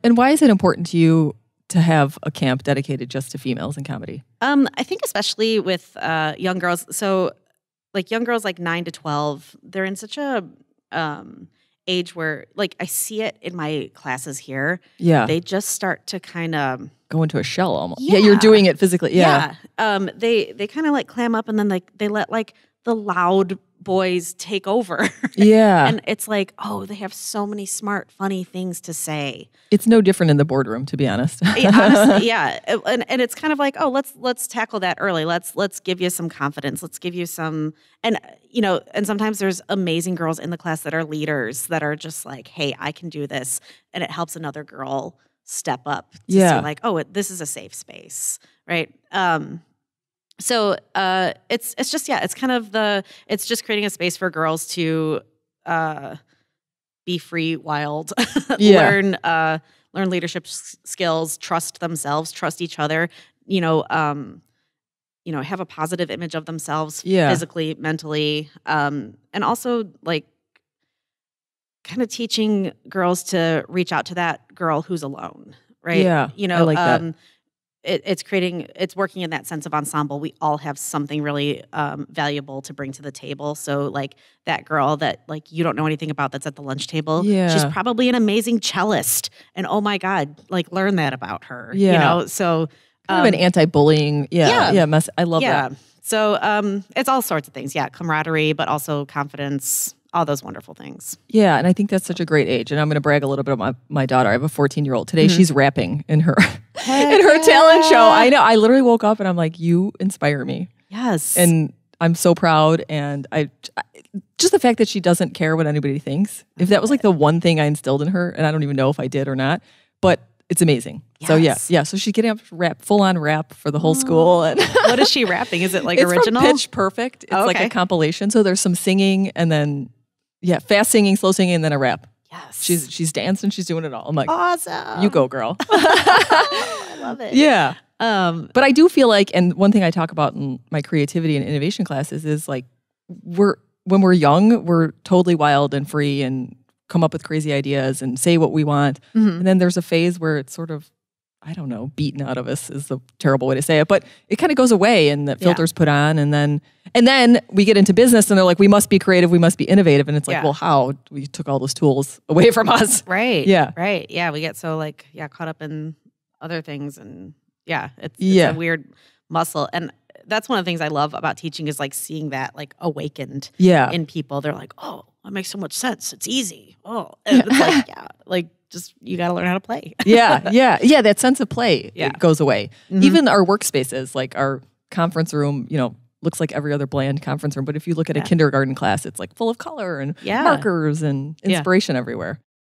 And why is it important to you to have a camp dedicated just to females in comedy? I think especially with young girls. So like young girls like 9 to 12, they're in such a age where like I see it in my classes here. Yeah. They just start to kind of go into a shell almost. Yeah, you're doing it physically. Yeah. They kind of like clam up and then like they let like the loud boys take over. Yeah. And it's like, oh, they have so many smart, funny things to say. It's no different in the boardroom, to be honest. Honestly, yeah. And it's kind of like, oh, let's tackle that early. Let's give you some confidence. Let's give you some, and you know, and sometimes there's amazing girls in the class that are leaders that are just like, hey, I can do this. And it helps another girl step up to say like, oh, this is a safe space, right? So it's just, it's kind of it's just creating a space for girls to be free, wild, learn leadership skills, trust themselves, trust each other, have a positive image of themselves physically, mentally, and also like kind of teaching girls to reach out to that girl who's alone, right? Yeah, I like that. It's working in that sense of ensemble. We all have something really valuable to bring to the table. So like that girl that like you don't know anything about that's at the lunch table, she's probably an amazing cellist. And oh my God, like learn that about her. Yeah. So kind of an anti-bullying. I love that. So it's all sorts of things. Yeah, camaraderie, but also confidence. All those wonderful things. Yeah, and I think that's such a great age. And I'm going to brag a little bit about my daughter. I have a 14-year-old. Today she's rapping in her talent show. I know. I literally woke up and I'm like, you inspire me. Yes. And I'm so proud. And I just the fact that she doesn't care what anybody thinks. If that was like the one thing I instilled in her, and I don't even know if I did or not, but it's amazing. Yes. So yeah. So she's getting up to rap, full on rap for the whole school. And what is she rapping? Is it like it's original? From Pitch Perfect. It's like a compilation. So there's some singing and then fast singing, slow singing, and then a rap. Yes. She's dancing, she's doing it all. I'm like, awesome. You go, girl. I love it. Yeah. But I do feel like, and one thing I talk about in my creativity and innovation classes is like, when we're young, we're totally wild and free and come up with crazy ideas and say what we want. Mm-hmm. And then there's a phase where it's sort of, I don't know, beaten out of us is the terrible way to say it, but it kind of goes away and the filter's put on and then we get into business and they're like, we must be creative, we must be innovative. And it's like, well, how? We took all those tools away from us. Right. Yeah. Right. Yeah. We get so like, caught up in other things and it's a weird muscle. And that's one of the things I love about teaching is like seeing that like awakened in people. They're like, oh, that makes so much sense. It's easy. Oh, and it's like, just you got to learn how to play. Yeah. That sense of play it goes away. Mm-hmm. Even our workspaces, like our conference room, looks like every other bland conference room. But if you look at a kindergarten class, it's like full of color and markers and inspiration everywhere.